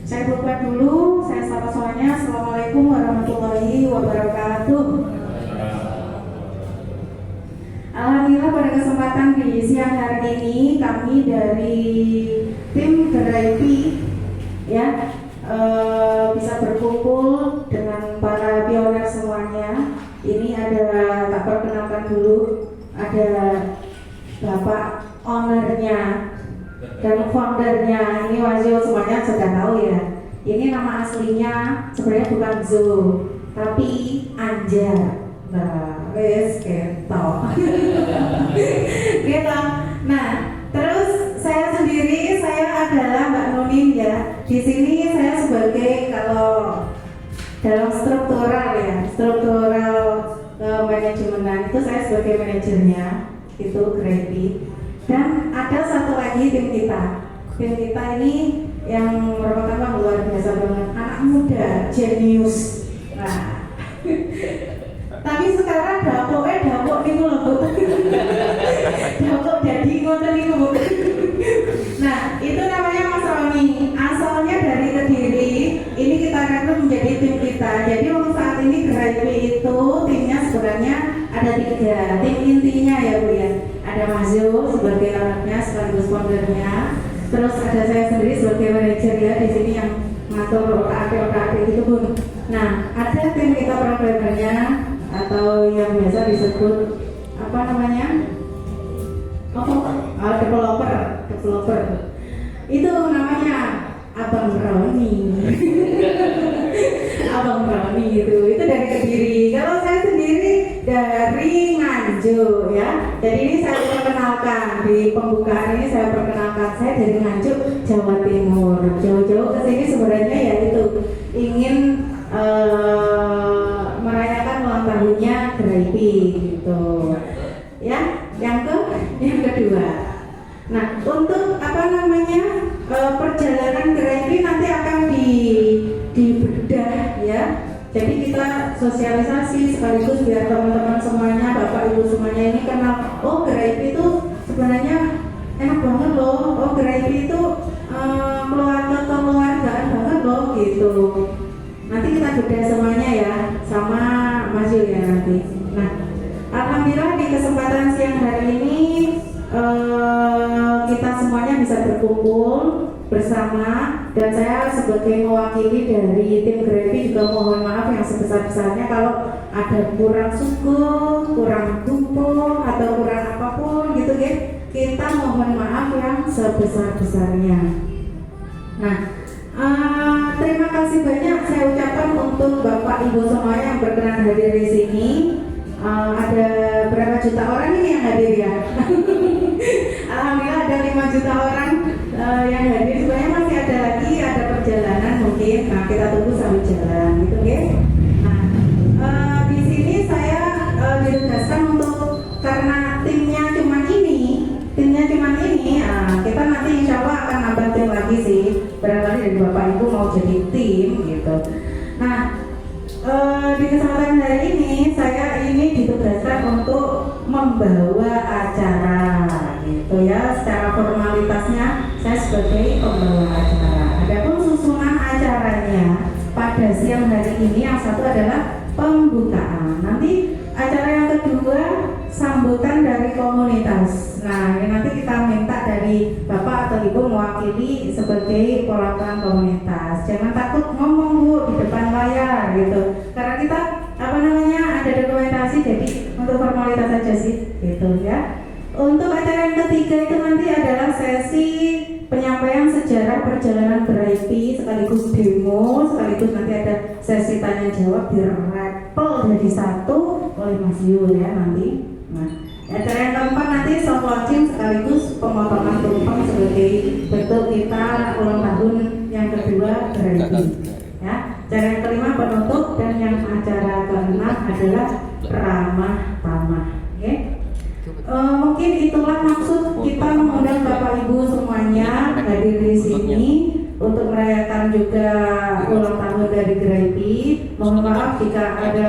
Saya buka dulu, saya sapa semuanya. Assalamualaikum warahmatullahi wabarakatuh. Alhamdulillah pada kesempatan di siang hari ini kami dari tim Gerai ya bisa berkumpul dengan para pioner semuanya. Ini ada, tak perkenalkan dulu, ada Bapak ownernya dan foundernya. Ini Wazio semuanya sudah tahu ya. Ini nama aslinya sebenarnya bukan Zo, tapi Anjar. Nah, wes ketok. Gitu. Nah, terus saya sendiri, saya adalah Mbak Nunin ya. Di sini saya sebagai, kalau dalam struktural manajemenan itu saya sebagai manajernya, itu Grepi. Dan ada satu lagi tim kita ini yang merupakan luar biasa banget, anak muda, jenius. Nah, tapi sekarang dapuk itu loh Bu. Dapuk jadi ngoten itu Bu. Nah, itu namanya Mas Roni, asalnya dari Kediri. Ini kita rekrut menjadi tim kita. Jadi untuk saat ini Gerai itu timnya sebenarnya ada 3. Tim intinya ya Bu ya. Ada Mas Yo sebagai anaknya sekaligus foundernya. Terus ada saya sendiri sebagai manajer ya di sini yang ngatur otak-otak itu Bu. Nah, ada tim kita programmernya atau yang biasa disebut apa namanya? Developer. Itu namanya Abang Roni. Abang Roni itu dari Kediri. Kalau saya sendiri dari Nganjuk ya. Jadi ini saya perkenalkan, di pembukaan ini saya perkenalkan, saya dari Nganjuk, Jawa Timur. Jauh-jauh ke sini sebenarnya ya itu ingin merayakan ulang tahunnya Gerai gitu. Ya, yang kedua. Nah, untuk perjalanan Gerai nanti akan dibedah ya. Jadi kita sosialisasi sekaligus biar teman-teman semuanya, Bapak Ibu semuanya ini kenal. Oh, Gerai itu sebenarnya enak banget loh. Oh, Gerai itu keluargaan banget loh gitu. Nanti kita bedah semuanya ya, sama Mas Yul ya nanti. Nah, alhamdulillah di kesempatan siang hari ini kita semuanya bisa berkumpul bersama, dan saya sebagai mewakili dari tim Gerai juga mohon maaf yang sebesar-besarnya kalau ada kurang suku, kurang kumpul atau kurang apapun gitu ya. Kita mohon maaf yang sebesar-besarnya. Nah, terima kasih banyak saya ucapkan untuk Bapak Ibu semuanya yang berkenan hadir di sini. Ada berapa juta orang ini yang hadir ya? Alhamdulillah ada 5 juta orang yang hadir. Sebenarnya masih ada lagi, ada perjalanan mungkin. Nah, kita tunggu sambil jalan gitu ya. Nah, di sini saya ditugaskan untuk, karena timnya cuma ini, kita nanti insya Allah akan nambah tim lagi sih. Barangkali dari Bapak Ibu mau jadi tim gitu. Nah, di kesempatan hari ini saya ini ditugaskan untuk membawa acara gitu ya. Secara formalitasnya saya sebagai pembawa acara. Adapun susunan acaranya pada siang hari ini yang satu adalah pembukaan. Nanti acara yang kedua sambutan dari komunitas. Nah, ini nanti kita minta dari Bapak atau Ibu mewakili sebagai perwakilan komunitas. Jangan takut ngomong Bu di depan layar gitu. Karena kita ada dokumentasi, jadi untuk formalitas saja sih gitu ya. Untuk acara yang ketiga itu nanti adalah sesi penyampaian sejarah perjalanan Gerai sekaligus demo, sekaligus nanti ada sesi tanya jawab dirapel jadi satu oleh Mas Yul ya nanti. Nah, acara yang keempat nanti soft launching sekaligus pemotongan tumpeng sebagai bentuk kita ulang tahun yang kedua Gerai ya. Acara yang kelima penutup, dan yang acara keenam adalah ramah tamah. Oke. Mungkin itulah maksud kita mengundang Bapak Ibu semuanya hadir di sini untuk merayakan juga ulang tahun dari Gerai. Mohon maaf jika ada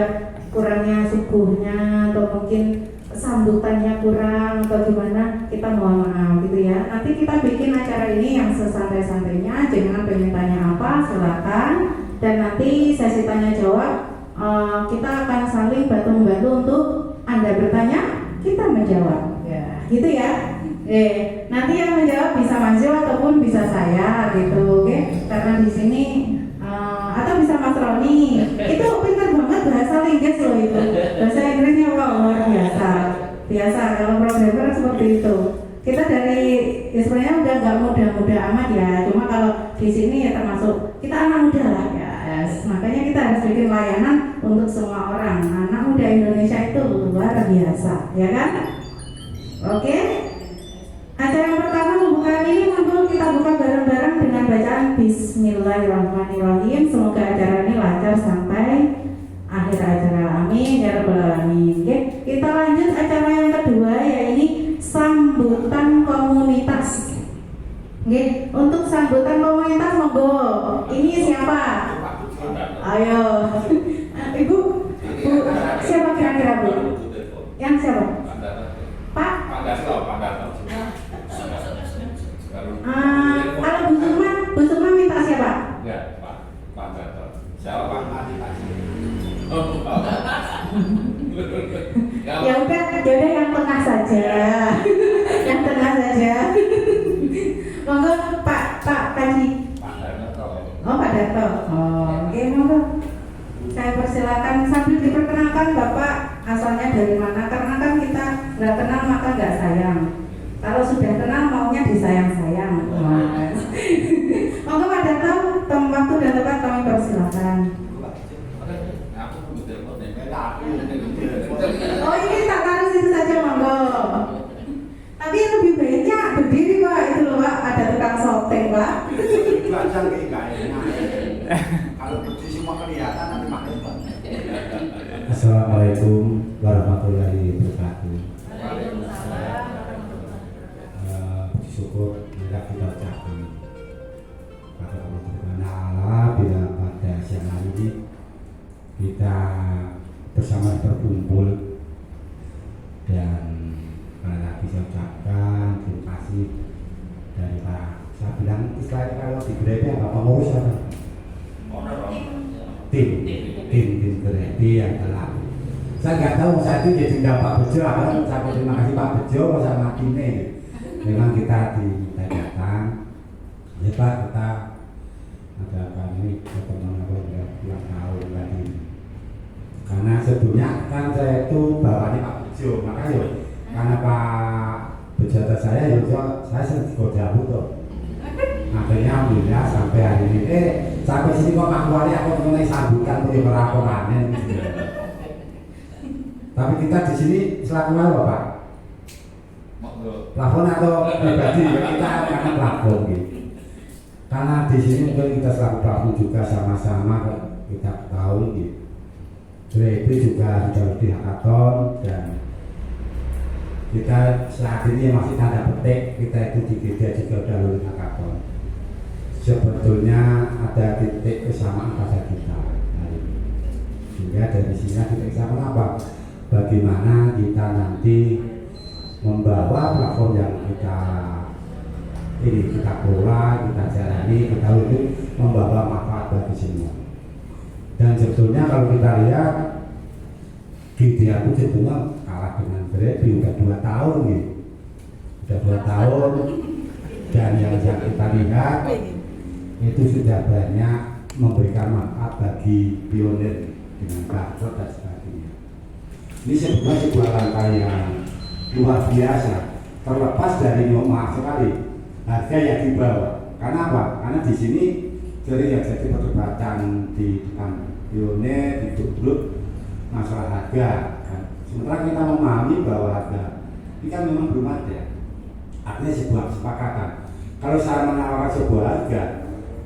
kurangnya suguhnya atau mungkin sambutannya kurang atau gimana, kita mohon maaf gitu ya. Nanti kita bikin acara ini yang sesantai-santainya, jangan pengen tanya apa silakan, dan nanti sesi tanya jawab kita akan saling bantu membantu untuk Anda bertanya, kita menjawab ya, gitu ya. Nanti yang menjawab bisa Mas Jo ataupun bisa saya gitu, oke? Karena di sini atau bisa Mas Roni. Itu pintar banget bahasa Inggris loh itu. Bahasa Inggrisnya luar biasa. Biasa kalau programmer seperti itu. Kita dari sebenarnya udah nggak muda-muda amat ya. Cuma kalau di sini ya termasuk kita anak muda lah ya. Yes. Makanya kita harus bikin layanan untuk semua orang. Anak muda Indonesia itu luar biasa, ya kan? Oke. Acara yang pertama pembukaan ini monggo kita buka bareng-bareng dengan bacaan Bismillahirrahmanirrahim. Semoga acara ini lancar sampai akhir acara. Amin ya rabbal alamin. Oke, kita lanjut acara yang kedua, yaitu sambutan komunitas. Oke, untuk sambutan komunitas monggo. Ini siapa? Ayo, Ibu, Bu, siapa kira-kira Bu? Yang siapa? Pak? Kalau Bu Sukma minta siapa? Ya, Pak Gatot. Siapa Pak Adi? Ya udah yang tengah saja. Yang tengah saja. Monggo Pak Kaji. Pak Gatot. Oh, Pak Dato. Oke, monggo. Saya persilakan sambil diperkenalkan Bapak asalnya dari mana, karena kan kita nggak kenal maka nggak sayang. Kalau sudah kenal maunya disayang-sayang. Monggo Pak Dato, waktu dan tempat kami persilakan. Oh, ini tak harus itu saja monggo. Tapi yang lebih baiknya berdiri Pak, itu loh Pak, ada tukang shooting Pak. Kalau berdiri semua kelihatan nanti makin Pak. Assalamualaikum warahmatullahi wabarakatuh. Puji syukur bila kita ucapkan pada Allah Subhanahu wa Ta'ala bila pada siang hari ini kita bersama berkumpul, dan lagi saya ucapkan terima kasih dari para, saya bilang istilahnya kalau di gereja apa pengurus apa? Tim gereja yang telah, saya nggak tahu saya itu jadi Pak Bejo, saya terima kasih Pak Bejo sama timnya. Memang kita diminta datang, ya Pak, kita ada kami pertemuan ulang tahun lagi. Karena sebelumnya kan saya itu bawaannya Pak Bejo, makanya karena Pak Bejo atas saya, saya sering digoda tuh. Akhirnya alhamdulillah sampai hari ini, sampai sini kok Pak Wali aku mengenai sambutan punya melakukannya. Tapi kita di sini selaku apa Pak? Plafon atau pribadi, kita akan plafon gitu. Karena di sini mungkin kita selaku plafon juga sama-sama kita tahu gitu. Itu juga sudah di hackathon, dan kita saat ini masih tanda petik kita itu di gereja juga sudah lulus hackathon. Sebetulnya ada titik kesamaan pada kita hari ini. Sehingga dari sini titik kesamaan apa? Bagaimana kita nanti membawa platform yang kita kelola, kita jalani, kita itu membawa manfaat bagi semua. Dan sebetulnya kalau kita lihat GDA itu sebetulnya kalah dengan Brebi udah 2 tahun gitu, udah 2 tahun, dan yang kita lihat itu sudah banyak memberikan manfaat bagi pionir dengan bakso dan sebagainya. Ini sebetulnya sebuah langkah yang luar biasa, terlepas dari mahal sekali harga yang dibawa. Karena apa? Karena di sini dari yang jadi perdebatan di depan pionir, di grup masalah harga. Kan? Sementara kita memahami bahwa harga ini kan memang belum ada. Artinya sebuah kesepakatan. Kalau saya menawarkan sebuah harga,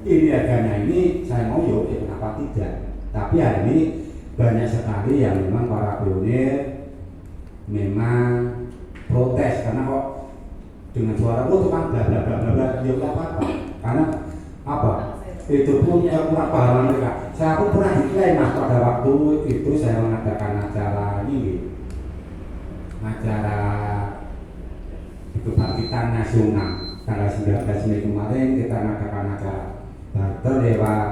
ini harganya ini saya mau yuk, ya kenapa tidak? Tapi hari ini banyak sekali yang memang para pionir memang protes karena kok dengan suara tukang bla bla bla bla, ya nggak apa-apa. Karena apa? Itu pun kurang paham mereka. Saya pun pernah diklaim pada waktu itu saya mengadakan acara ini. acara kebangkitan nasional tanggal 19 Mei kemarin kita mengadakan acara barter lewat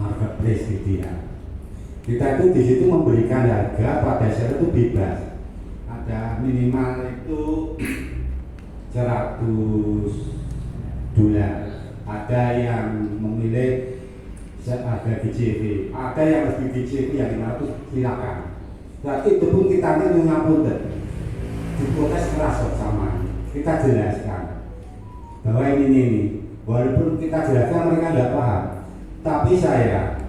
marketplace gitu ya. Kita itu di situ memberikan harga pada dasarnya itu bebas. Ada minimal itu $100, ada yang memilih harga GCV, ada yang lebih GCV yang 500 silakan. Berarti itu pun kita ini ngapunten, diprotes keras sama kita jelaskan bahwa ini walaupun kita jelaskan mereka tidak paham, tapi saya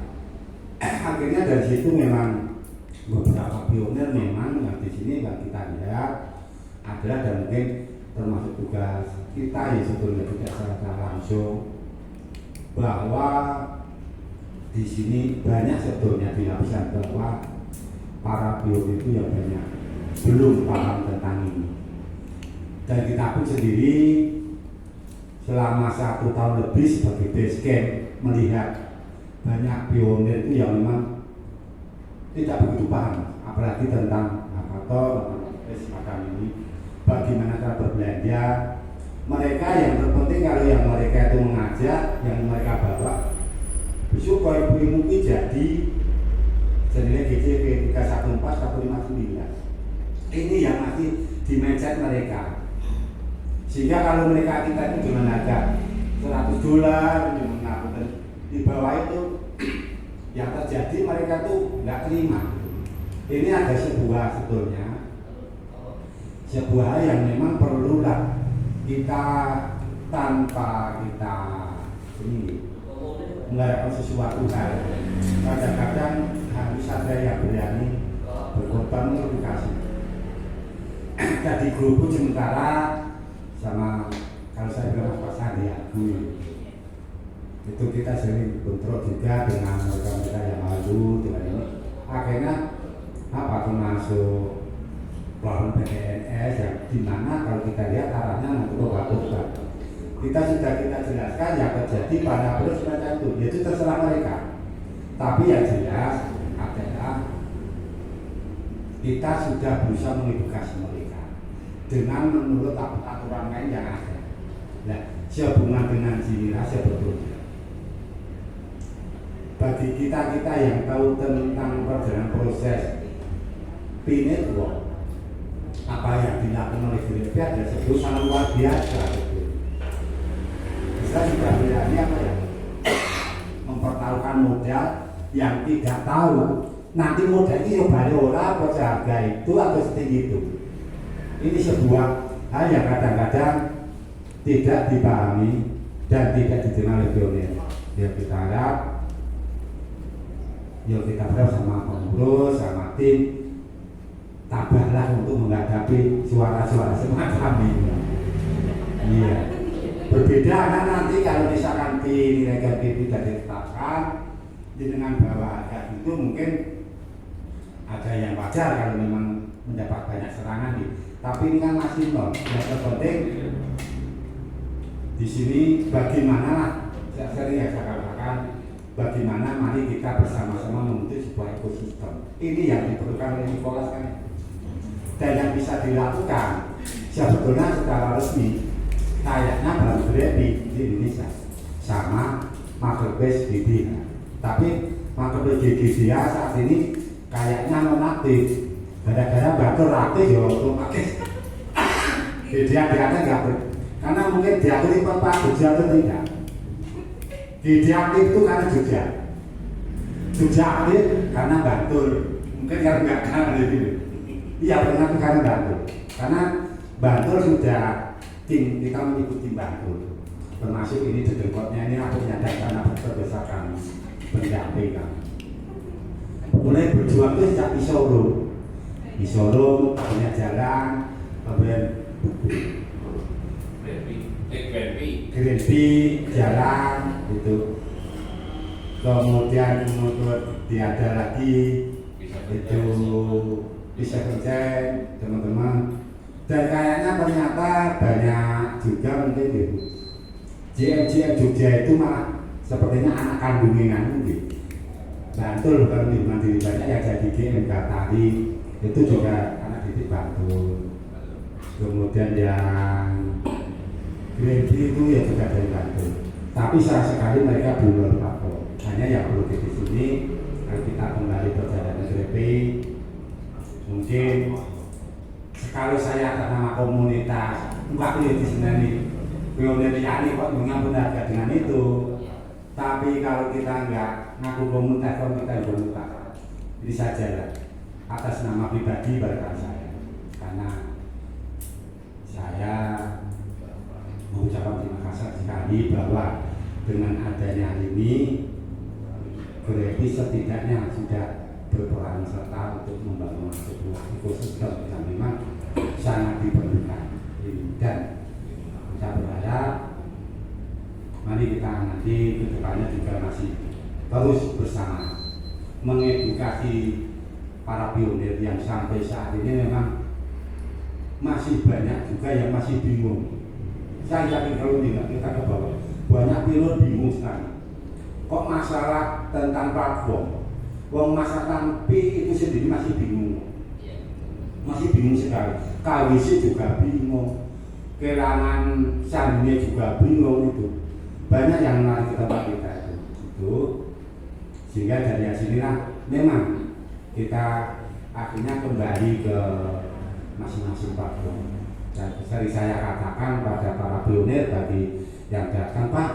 akhirnya dari situ memang beberapa pionir memang yang di sini yang kita lihat adalah dan mungkin termasuk tugas kita ya sebetulnya tidak secara langsung bahwa di sini banyak sebetulnya dilapisan bahwa para pionir itu yang banyak belum paham tentang ini, dan kita pun sendiri selama 1 tahun lebih sebagai base camp melihat banyak pionir itu yang memang tidak begitu paham apalagi tentang hackathon semacam ini, bagaimana cara berbelanja. Mereka yang terpenting kalau yang mereka itu mengajak, yang mereka bawa besok kalau ibu mungkin jadi senilai GCV 314 159. Ini yang masih di mindset mereka, sehingga kalau mereka kita itu dengan harga $100 di bawah itu yang terjadi mereka tuh nggak terima. Ini ada sebetulnya sebuah hal yang memang perlulah kita tanpa kita ini mengharapkan sesuatu hal. Kadang-kadang harus ada yang berani berkorban untuk dikasih. Jadi grup sementara sama kalau saya bilang Pak Sandiaga itu kita sering bentrok juga dengan mereka-mereka yang malu dengan ini. Akhirnya apa termasuk pelawan PNS yang dimana kalau kita lihat arahnya nanti bagus. Kita sudah kita jelaskan yang terjadi pada proses semacam itu, yaitu terserah mereka. Tapi yang jelas adalah kita sudah berusaha mengedukasi mereka dengan menurut aturan lain yang ada. Nah, sehubungan dengan Jinira sebetulnya bagi kita yang tahu tentang perjalanan proses P-Network, apa yang dilakukan oleh GRP adalah sebuah sangat luar biasa. Kita sudah berani apa ya, mempertaruhkan modal yang tidak tahu nanti modal itu balik orang apa harga itu atau setinggi itu. Ini sebuah hal yang kadang-kadang tidak dipahami dan tidak diterima oleh pionir. Ya kita harap, ya kita harap sama pengurus, sama tim tabahlah untuk menghadapi suara-suara semacam ini. Iya. Berbeda kan nanti kalau misalkan di negatif tidak ditetapkan dengan bawa harga itu mungkin ada yang wajar kalau memang mendapat banyak serangan nih. Tapi ini kan masih nol. Yang terpenting di sini bagaimana saya sering ya saya katakan bagaimana mari kita bersama-sama membentuk sebuah ekosistem. Ini yang diperlukan oleh Nicholas kan. Dan yang bisa dilakukan sebetulnya secara resmi kayaknya baru di Indonesia sama marketplace GD. Tapi marketplace GD dia saat ini kayaknya non-aktif. Gara-gara batur aktif ya otomatis dia nggak karena mungkin diakui Pak Jogja atau tidak. Aktif itu karena Jogja aktif karena Bantul. Mungkin karena nggak karena itu. Iya benar itu karena Bantul. Karena Bantul sudah tim kita mengikuti Bantul. Termasuk ini dedekotnya ini aku menyadari karena berdasarkan pendampingan. Mulai berjuang itu sejak di Solo punya jalan, kemudian Greenpeace jalan gitu, kemudian tiada lagi itu bisa kerja teman-teman, dan kayaknya ternyata banyak juga mungkin gitu. JM Jogja itu malah sepertinya anak kandungnya gitu. Bantul bukan di Mandiri banyak yang jadi GM Tari itu juga anak titik batu. Kemudian yang Green Tea itu ya juga dari Bantul. Tapi sayang sekali mereka belum lapor. Hanya yang perlu di sini kalau kita kembali perjalanan Grepi, mungkin sekali saya atas nama komunitas buka di sini pionir ini kok benar dengan itu. Tapi kalau kita nggak ngaku komunitas, kita belum buka. Jadi saja lah atas nama pribadi barangkali saya, karena saya mengucapkan terima kasih sekali bahwa dengan adanya ini Grepi setidaknya sudah berperan serta untuk membangun sebuah ekosistem yang memang sangat diperlukan. Dan kita berharap mari kita nanti kedepannya juga masih terus bersama mengedukasi para pionir yang sampai saat ini memang masih banyak juga yang masih bingung. Saya yakin kalau tidak kita ke bawah banyak pionir bingung sekali. Kok masalah tentang platform, masalah P itu sendiri masih bingung, masih bingung sekali. KWC juga bingung, kelangan Sandunya juga bingung itu. Banyak yang menarik ke tempat kita itu. Sehingga dari sinilah memang kita akhirnya kembali ke masing-masing platform. Dan sering saya katakan pada para pionir bagi yang datang, Pak,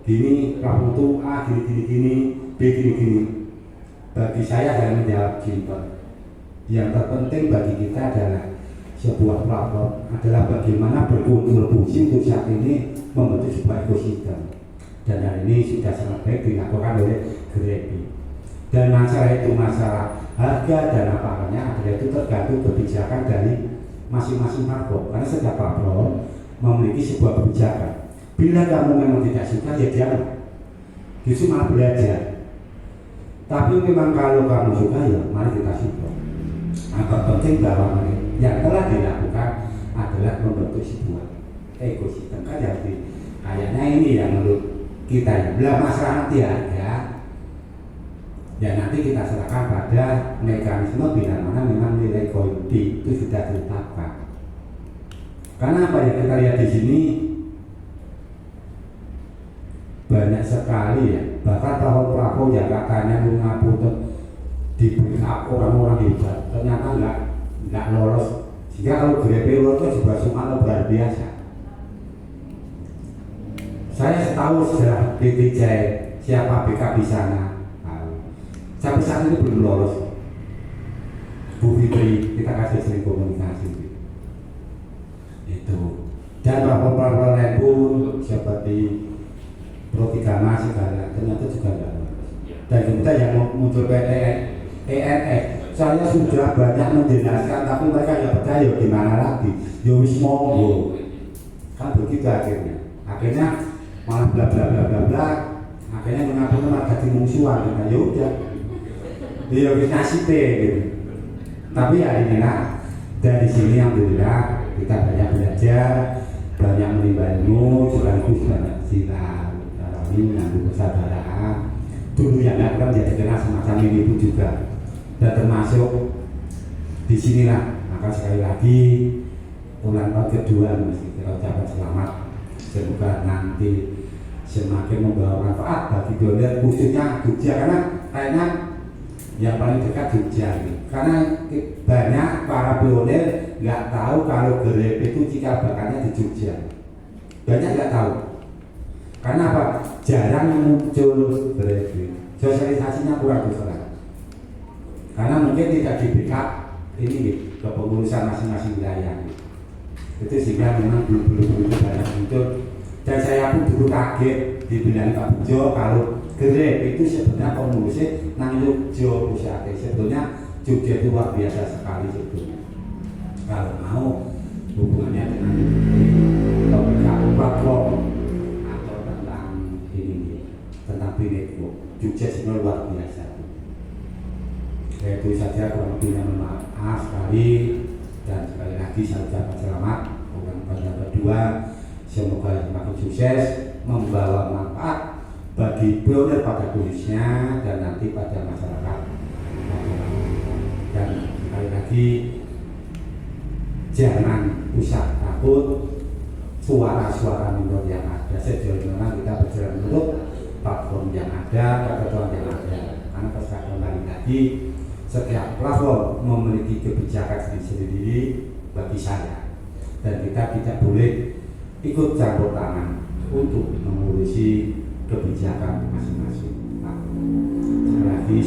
gini, raputu A, gini, B, gini. Bagi saya adalah menjawab simpel. Yang terpenting bagi kita adalah sebuah platform adalah bagaimana berkontribusi untuk saat ini membentuk sebuah ekosistem. Dan hal ini sudah sangat baik dilakukan oleh Grepi. Dan masalah itu masalah harga dan apa-apanya adalah itu tergantung kebijakan dari masing-masing platform. Karena setiap platform memiliki sebuah kebijakan. Bila kamu memang tidak suka, ya jangan. Justru malah belajar. Tapi memang kalau kamu suka, ya mari kita support. Yang terpenting bahwa yang telah dilakukan adalah membentuk sebuah ekosistem. Kan jadi kayaknya ini yang menurut kita ya. Bila masalah nanti harga, ya nanti kita serahkan pada mekanisme bila mana memang nilai kointi itu sudah ditetapkan. Karena apa yang kita lihat di sini banyak sekali ya, bahkan pelaku yang katanya mengaku diberi hak orang-orang hebat ternyata nggak lolos. Sehingga kalau Grepi lolos juga cuma luar biasa. Saya tahu sejarah PTJ siapa BK di sana. Sampai saat ini belum lolos. Bu Fitri kita kasih sering komunikasi itu. Dan platform lain pun seperti Pro 3 Mas segala ternyata juga tidak lolos. Dan kemudian yang muncul ENX, saya sudah banyak menjelaskan tapi mereka tidak percaya. Gimana lagi? Yowis monggo. Kan begitu akhirnya. Akhirnya malah bla bla bla bla bla. Akhirnya mengaku malah jadi musuhan. Nah, ya udah. Dia bisa nasibnya gitu. Tapi ya inilah dari sini alhamdulillah kita banyak belajar, banyak menimba ilmu, sekaligus banyak silat, tarawih, ngandung persaudaraan. Dulu yang nggak kan jadi kenal semacam ini pun juga. Dan termasuk di sinilah maka sekali lagi ulang tahun kedua masih kita ucapkan selamat. Semoga nanti semakin membawa manfaat bagi pionir khususnya Jogja, karena kayaknya yang paling dekat Jogja karena banyak para pionir nggak tahu kalau Grepi itu cikal bakalnya di Jogja. Banyak nggak tahu karena apa? Jarang muncul Grepi, sosialisasinya kurang besar karena mungkin tidak di backup ini kepengurusan masing-masing wilayah itu, sehingga memang belum banyak muncul. Dan saya pun dulu kaget dibilang Pak Bejo kalau Grepi itu sebenarnya pengurusnya nang Jogja pusatnya. Sebetulnya Jogja itu luar biasa sekali sebetulnya. Kalau mau hubungannya dengan platform atau tentang ini tentang network, Jogja sebenarnya luar biasa. Itu saja kurang lebihnya, maaf sekali, dan sekali lagi saya ucapkan selamat untuk yang kedua. Semoga semakin sukses membawa manfaat bagi pionir pada khususnya dan nanti pada masyarakat. Dan sekali lagi jangan usah takut suara-suara minor yang ada. Sejauh mana kita berjalan menurut platform yang ada, ketentuan yang ada. Karena saya kembali tadi, setiap platform memiliki kebijakan sendiri-sendiri bagi saya, dan kita tidak boleh ikut campur tangan untuk mengurusi kebijakan masing-masing. Sekali lagi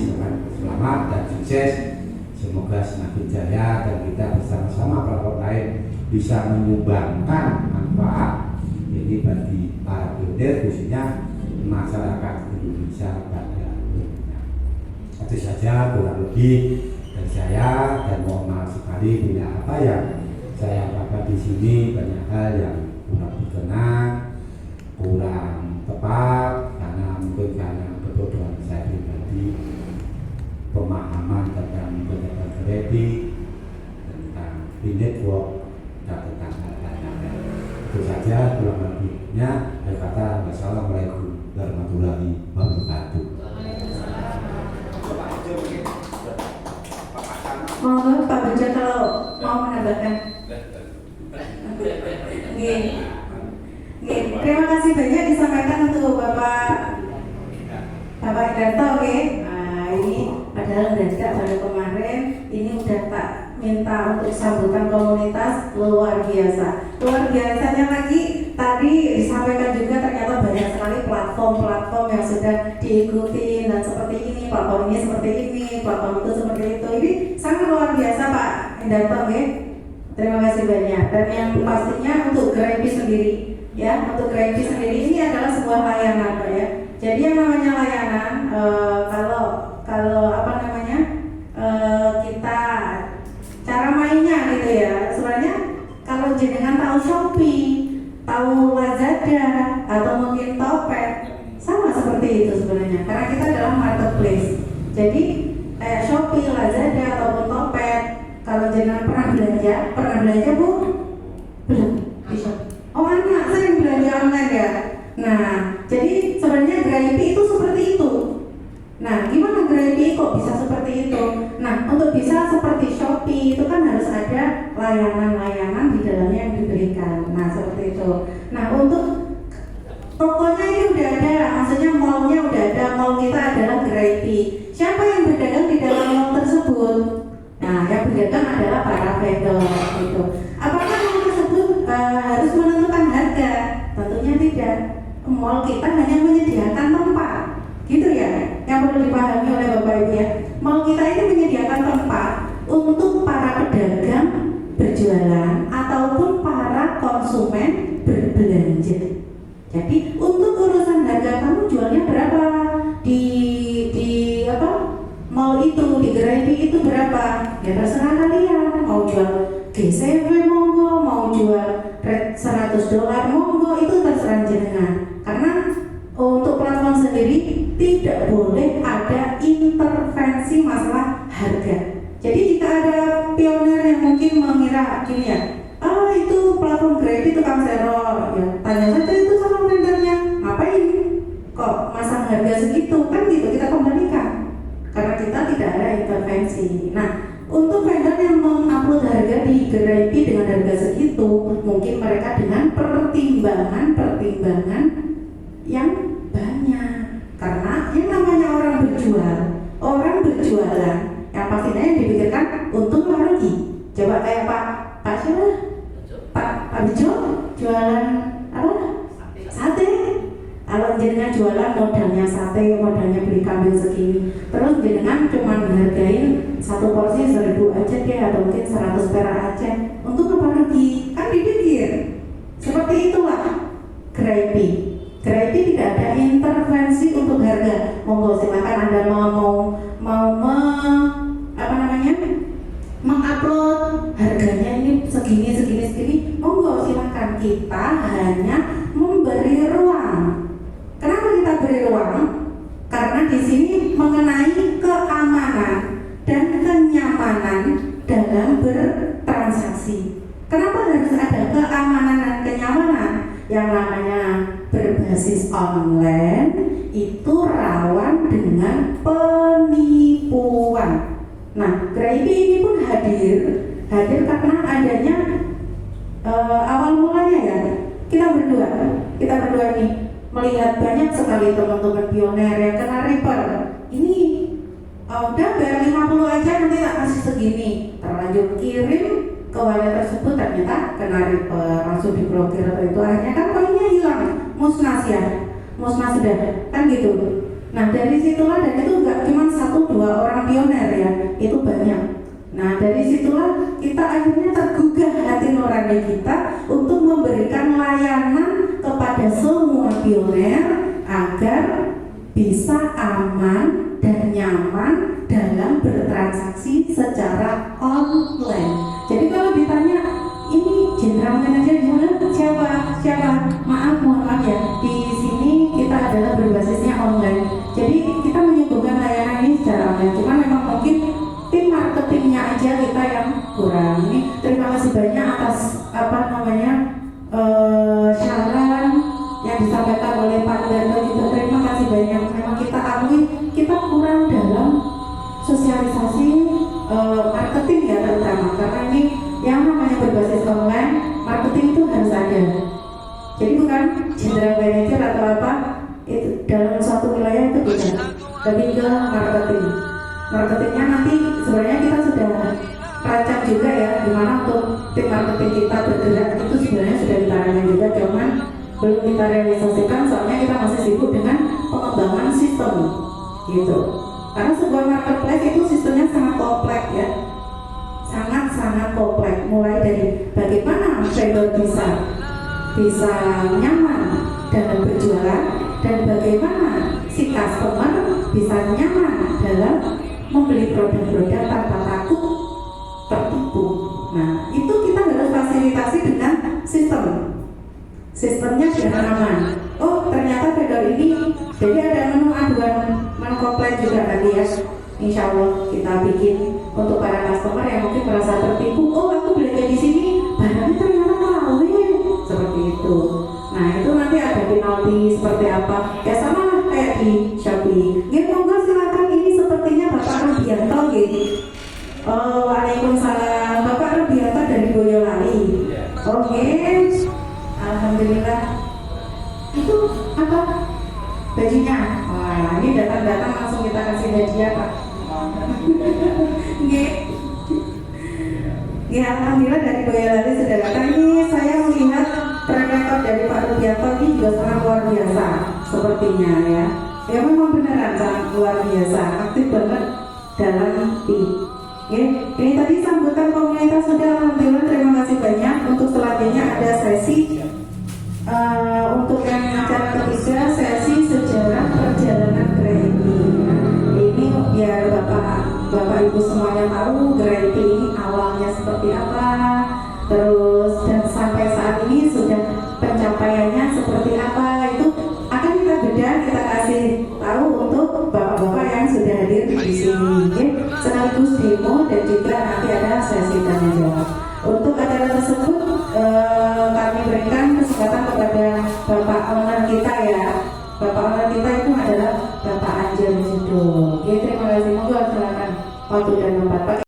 selamat dan sukses. Semoga semakin jaya dan kita bersama-sama platform lain bisa menyumbangkan manfaat ini bagi para pionir, khususnya masyarakat Indonesia pada umumnya. Itu saja kurang lebih dari saya, dan mohon maaf sekali bila apa yang saya katakan di sini banyak hal yang kurang berkenan, kurang tepat, karena mungkin karena kebodohan saya pribadi, pemahaman tentang pendapat kreatif, tentang network, dan tentang hal-hal. Itu saja kurang lebihnya. Saya kata wassalamualaikum warahmatullahi wabarakatuh. Mohon Pak Bejo kalau mau menambahkan. Terima kasih banyak disampaikan untuk Bapak Indarto. Nah, ini padahal mendadak pada kemarin, ini udah tak minta untuk sambutan komunitas luar biasa. Luar biasanya lagi tadi disampaikan juga ternyata banyak sekali platform-platform yang sudah diikuti, dan seperti ini, platform ini seperti ini, platform itu seperti itu. Ini sangat luar biasa Pak Indarto. Terima kasih banyak. Dan yang pastinya untuk Graipi sendiri, ya, untuk Graipi sendiri ini adalah sebuah layanan Pak ya. Jadi yang namanya layanan, kalau apa namanya, kita cara mainnya gitu ya. Sebenarnya kalau jenengan tahu Shopee, tahu Lazada, atau mungkin Topet, sama seperti itu sebenarnya. Karena kita adalah marketplace. Jadi kayak Shopee, Lazada ataupun Topet, kalau jenengan pernah belanja Bu? Belum. Bisa. Oh anak sering belanja online ya. Nah, jadi sebenarnya Graipi itu seperti itu. Nah, gimana Graipi kok bisa seperti itu? Nah, untuk bisa seperti Shopee itu kan harus ada layanan-layanan di dalamnya yang diberikan. Nah, seperti itu. Nah, untuk tokonya ini udah ada, maksudnya mallnya udah ada. Mall kita adalah Graipi. Siapa yang berdagang di dalam mall tersebut? Nah, yang berdagang adalah para vendor gitu. Apakah mall tersebut harus menentukan harga? Tentunya tidak. Mall kita hanya menyediakan tempat, gitu ya. Yang perlu dipahami oleh Bapak Ibu ya. Mall kita ini menyediakan tempat untuk para pedagang berjualan ataupun para konsumen berbelanja. Jadi untuk urusan harga, kamu jualnya berapa di apa? Mall itu, di Graipi itu berapa? Ya terserah kalian. Mau jual G7 monggo, mau jual red $100 monggo, itu terserah jenengan. Karena untuk platform sendiri tidak boleh ada intervensi masalah harga. Jadi jika ada pionir yang mungkin mengira gini ya, itu platform Graipi tukang seror, ya tanya saja itu sama vendornya, ngapain kok masang harga segitu, kan gitu, kita kembalikan. Karena kita tidak ada intervensi. Nah, untuk vendor yang mengupload harga di Graipi dengan harga segitu, mungkin mereka dengan pertimbangan yang banyak. Karena yang namanya orang berjualan, yang pastinya yang dipikirkan untung apa rugi. Coba kayak Pak Bejo jualan apa? Sate. Kalau jenengan jualan modalnya sate, modalnya beli kambing segini, terus jenengan cuma menghargain satu porsi 1.000 aja deh, atau mungkin 100 perak aja, untung apa rugi? Kan dipikir. Seperti itulah Graipi. Graipi tidak ada intervensi untuk harga. Monggo silakan Anda mau mengupload harganya ini segini, monggo silakan. Kita hanya memberi ruang. Kenapa kita beri ruang? Karena di sini mengenai keamanan dan kenyamanan dalam bertransaksi. Kenapa harus ada keamanan dan kenyamanan? Yang namanya berbasis online itu rawan dengan penipuan. Nah, Graipi ini pun hadir hadir karena adanya awal mulanya ya kita berdua nih melihat banyak sekali teman-teman pioner yang kena reaper. Ini udah bayar 50 aja nanti tak kasih segini, terlanjur kirim ke wallet tersebut ternyata kena reaper, langsung diblokir atau itu akhirnya kan koinnya hilang, musnah sudah kan gitu. Nah dari situlah, dan itu nggak cuma 1-2 orang pioner ya, itu banyak. Nah dari situlah kita akhirnya tergugah hati nurani kita untuk memberikan layanan kepada semua pioner agar bisa aman dan nyaman dalam bertransaksi secara online. Jadi kalau ditanya ini general manager gimana? Siapa? Mohon maaf ya. Di sini kita adalah berbasisnya online. Jadi kita menyuguhkan layanan ini secara online. Cuma memang mungkin tim marketingnya aja kita yang kurang. Ini terima kasih banyak atas saran yang disampaikan oleh Pak Darto juga. Terima kasih banyak. Memang kita akui kita kurang dalam sosialisasi marketing ya terutama karena ini yang namanya berbasis online, marketing itu harus ada. Jadi bukan general manager atau apa itu dalam suatu wilayah itu bisa, lebih ke marketing. Marketingnya nanti sebenarnya kita sudah rancang juga ya, gimana untuk tim marketing kita bergerak itu sebenarnya sudah ditarakan juga, cuman belum kita realisasikan soalnya kita masih sibuk dengan pengembangan sistem gitu. Karena sebuah marketplace itu sistemnya sangat kompleks ya. Sangat kompleks, mulai dari bagaimana vendor bisa nyaman dalam berjualan dan bagaimana si customer bisa nyaman dalam membeli produk-produk tanpa takut tertipu. Nah, itu kita harus fasilitasi dengan sistemnya biar aman. Oh, ternyata vendor ini jadi ada menu aduan, menu komplain juga nanti ya. Insya Allah kita bikin untuk para customer yang mungkin merasa tertipu. Oh, aku belanja di sini, barangnya ternyata KW, seperti itu. Nah, itu nanti ada penalti seperti apa? Ya sama lah kayak di Shopee. Ya monggo silakan, ini sepertinya Bapak Rubianto gitu. Waalaikumsalam, Bapak Rubianto dari Boyolali. Oke, alhamdulillah. Itu apa? Bajunya. Wah, ini datang-datang langsung kita kasih hadiah Pak. Ya, alhamdulillah dari Boyolali sudah datang. Ini saya melihat track record dari Pak Rubianto ini juga sangat luar biasa sepertinya ya. Ya memang beneran sangat luar biasa, aktif banget dalam tim. Ini tadi sambutan komunitas sudah, alhamdulillah terima kasih banyak. Untuk selanjutnya ada sesi untuk yang acara ketiga, sesi sejarah perjalanan Greenpeace. Ini biar Bapak Ibu semuanya tahu Greenpeace ini awalnya seperti apa, terus dan sampai saat ini sudah pencapaiannya seperti apa, itu akan kita bedah, kita kasih tahu untuk bapak-bapak yang sudah hadir di sini. Sekaligus demo dan juga nanti ada sesi tanya jawab. Untuk acara tersebut kami berikan kesempatan kepada Bapak owner kita ya. Bapak owner kita itu adalah Bapak Anjar Judo. Terima kasih, monggo silakan waktu dan tempat.